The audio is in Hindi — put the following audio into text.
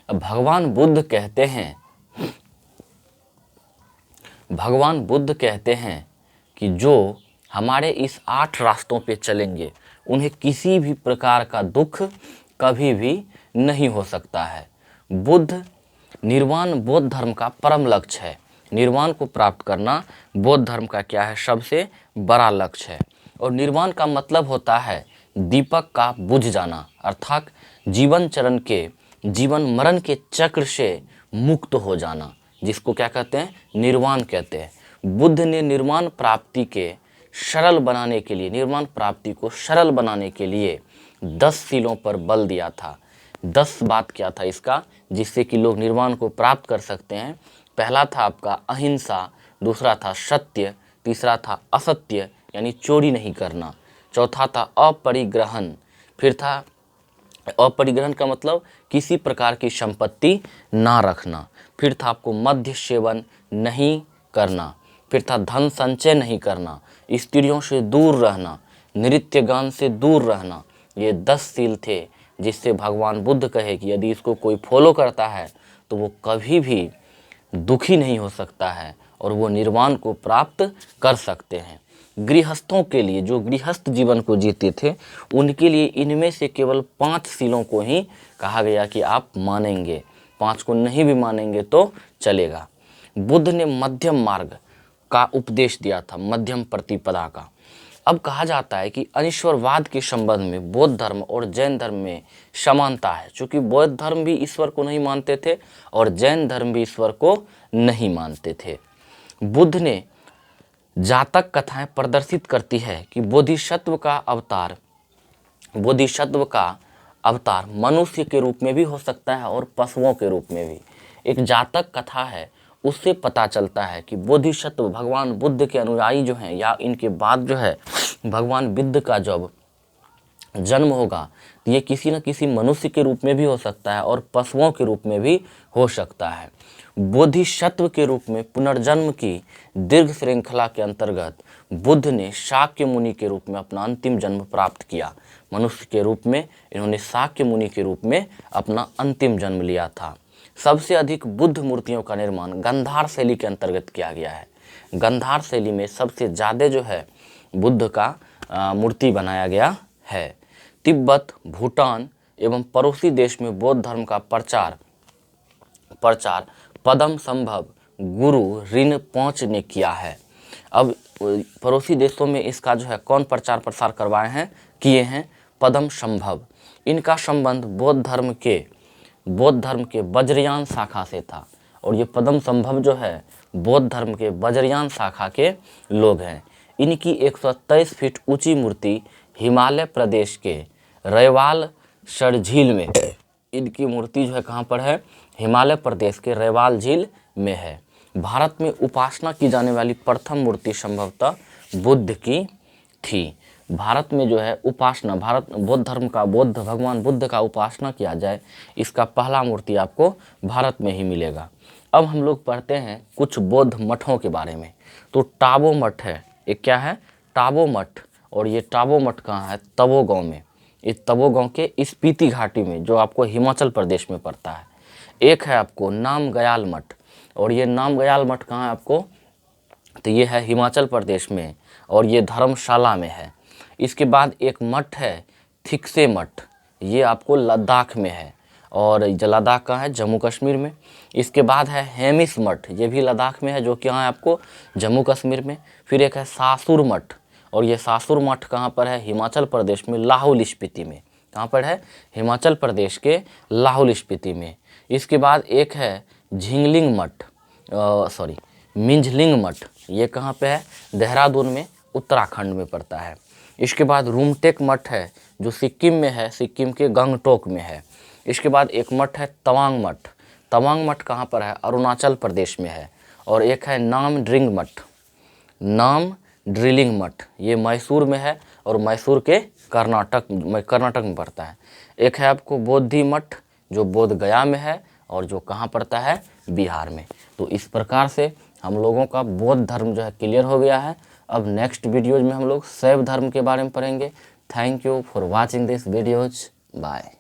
भगवान बुद्ध कहते हैं कि जो हमारे इस 8 रास्तों पे चलेंगे उन्हें किसी भी प्रकार का दुख कभी भी नहीं हो सकता है। निर्वाण बौद्ध धर्म का परम लक्ष्य है। निर्वाण को प्राप्त करना बौद्ध धर्म का क्या है? सबसे बड़ा लक्ष्य है। और निर्वाण का मतलब होता है दीपक का बुझ जाना, अर्थात जीवन मरण के चक्र से मुक्त हो जाना, जिसको क्या कहते हैं? निर्वाण कहते हैं। बुद्ध ने निर्वाण प्राप्ति को सरल बनाने के लिए 10 सीलों पर बल दिया था। 10 बात क्या था इसका, जिससे कि लोग निर्वाण को प्राप्त कर सकते हैं? पहला था आपका अहिंसा, दूसरा था सत्य, तीसरा था असत्य यानी चोरी नहीं करना, चौथा था अपरिग्रहण, फिर था अपरिग्रहण का मतलब किसी प्रकार की संपत्ति ना रखना, फिर था आपको मद्य सेवन नहीं करना, फिर था धन संचय नहीं करना, स्त्रियों से दूर रहना, नृत्य गान से दूर रहना। ये 10 सील थे जिससे भगवान बुद्ध कहे कि यदि इसको कोई फॉलो करता है तो वो कभी भी दुखी नहीं हो सकता है और वो निर्वाण को प्राप्त कर सकते हैं। गृहस्थों के लिए, जो गृहस्थ जीवन को जीते थे, उनके लिए इनमें से केवल 5 सीलों को ही कहा गया कि आप मानेंगे, 5 को नहीं भी मानेंगे तो चलेगा। बुद्ध ने मध्यम मार्ग का उपदेश दिया था, मध्यम प्रतिपदा का। अब कहा जाता है कि अनिश्वरवाद के संबंध में बौद्ध धर्म और जैन धर्म में समानता है, क्योंकि बौद्ध धर्म भी ईश्वर को नहीं मानते थे और जैन धर्म भी ईश्वर को नहीं मानते थे। बुद्ध ने जातक कथाएं प्रदर्शित करती है कि बोधिसत्व का अवतार मनुष्य के रूप में भी हो सकता है और पशुओं के रूप में भी। एक जातक कथा है, उससे पता चलता है कि बोधिसत्व भगवान बुद्ध के अनुयायी जो हैं या इनके बाद जो है भगवान बुद्ध का जब जन्म होगा तो ये किसी न किसी मनुष्य के रूप में भी हो सकता है और पशुओं के रूप में भी हो सकता है। बोधिसत्व के रूप में पुनर्जन्म की दीर्घ श्रृंखला के अंतर्गत बुद्ध ने शाक्य मुनि के रूप में अपना अंतिम जन्म प्राप्त किया। मनुष्य के रूप में इन्होंने शाक्य मुनि के रूप में अपना अंतिम जन्म लिया था। सबसे अधिक बुद्ध मूर्तियों का निर्माण गांधार शैली के अंतर्गत किया गया है। गांधार शैली में सबसे ज़्यादा जो है बुद्ध का मूर्ति बनाया गया है। तिब्बत, भूटान एवं पड़ोसी देश में बौद्ध धर्म का प्रचार पदम संभव गुरु रिनपोंच ने किया है। अब पड़ोसी देशों में इसका जो है कौन प्रचार प्रसार किए हैं? पदम संभव। इनका संबंध बौद्ध धर्म के वज्रयान शाखा से था और ये पदम संभव जो है बौद्ध धर्म के वज्रयान शाखा के लोग हैं। इनकी 123 फीट ऊंची मूर्ति हिमालय प्रदेश के रैवाल सर झील में, इनकी मूर्ति जो है कहाँ पर है? हिमालय प्रदेश के रैवाल झील में है। भारत में उपासना की जाने वाली प्रथम मूर्ति संभवतः बुद्ध की थी। भारत में जो है उपासना, भगवान बुद्ध का उपासना किया जाए, इसका पहला मूर्ति आपको भारत में ही मिलेगा। अब हम लोग पढ़ते हैं कुछ बौद्ध मठों के बारे में। तो टाबो मठ है, एक क्या है? टाबो मठ। और ये टाबो मठ कहाँ है? तवो गाँव में। इस तवो गाँव के स्पीति घाटी में, जो आपको हिमाचल प्रदेश में पड़ता है। एक है आपको नामग्याल मठ, और ये नामग्याल मठ कहाँ है आपको? तो ये है हिमाचल प्रदेश में और ये धर्मशाला में है। इसके बाद एक मठ है थिक्से मठ, ये आपको लद्दाख में है और लद्दाख का है जम्मू कश्मीर में। इसके बाद है हेमिस मठ, ये भी लद्दाख में है, जो कि यहाँ है आपको जम्मू कश्मीर में। फिर एक है सासुर मठ, और ये सासुर मठ कहाँ पर है? हिमाचल प्रदेश में लाहौल स्पीति में। कहाँ पर है? हिमाचल प्रदेश के लाहौल स्पीति में। इसके बाद एक है मिंजलिंग मठ, ये कहाँ पे है? देहरादून में, उत्तराखंड में पड़ता है। इसके बाद रूमटेक मठ है, जो सिक्किम में है, सिक्किम के गंगटोक में है। इसके बाद एक मठ है तवांग मठ। तवांग मठ कहाँ पर है? अरुणाचल प्रदेश में है। और एक है नाम ड्रिलिंग मठ, ये मैसूर में है और मैसूर के कर्नाटक में पड़ता है। एक है आपको बोधि मठ, जो बोध गया में है और जो कहाँ पड़ता है? बिहार में। तो इस प्रकार से हम लोगों का बौद्ध धर्म जो है क्लियर हो गया है। अब नेक्स्ट वीडियोज में हम लोग शैव धर्म के बारे में पढ़ेंगे। Thank you for watching this videos. Bye.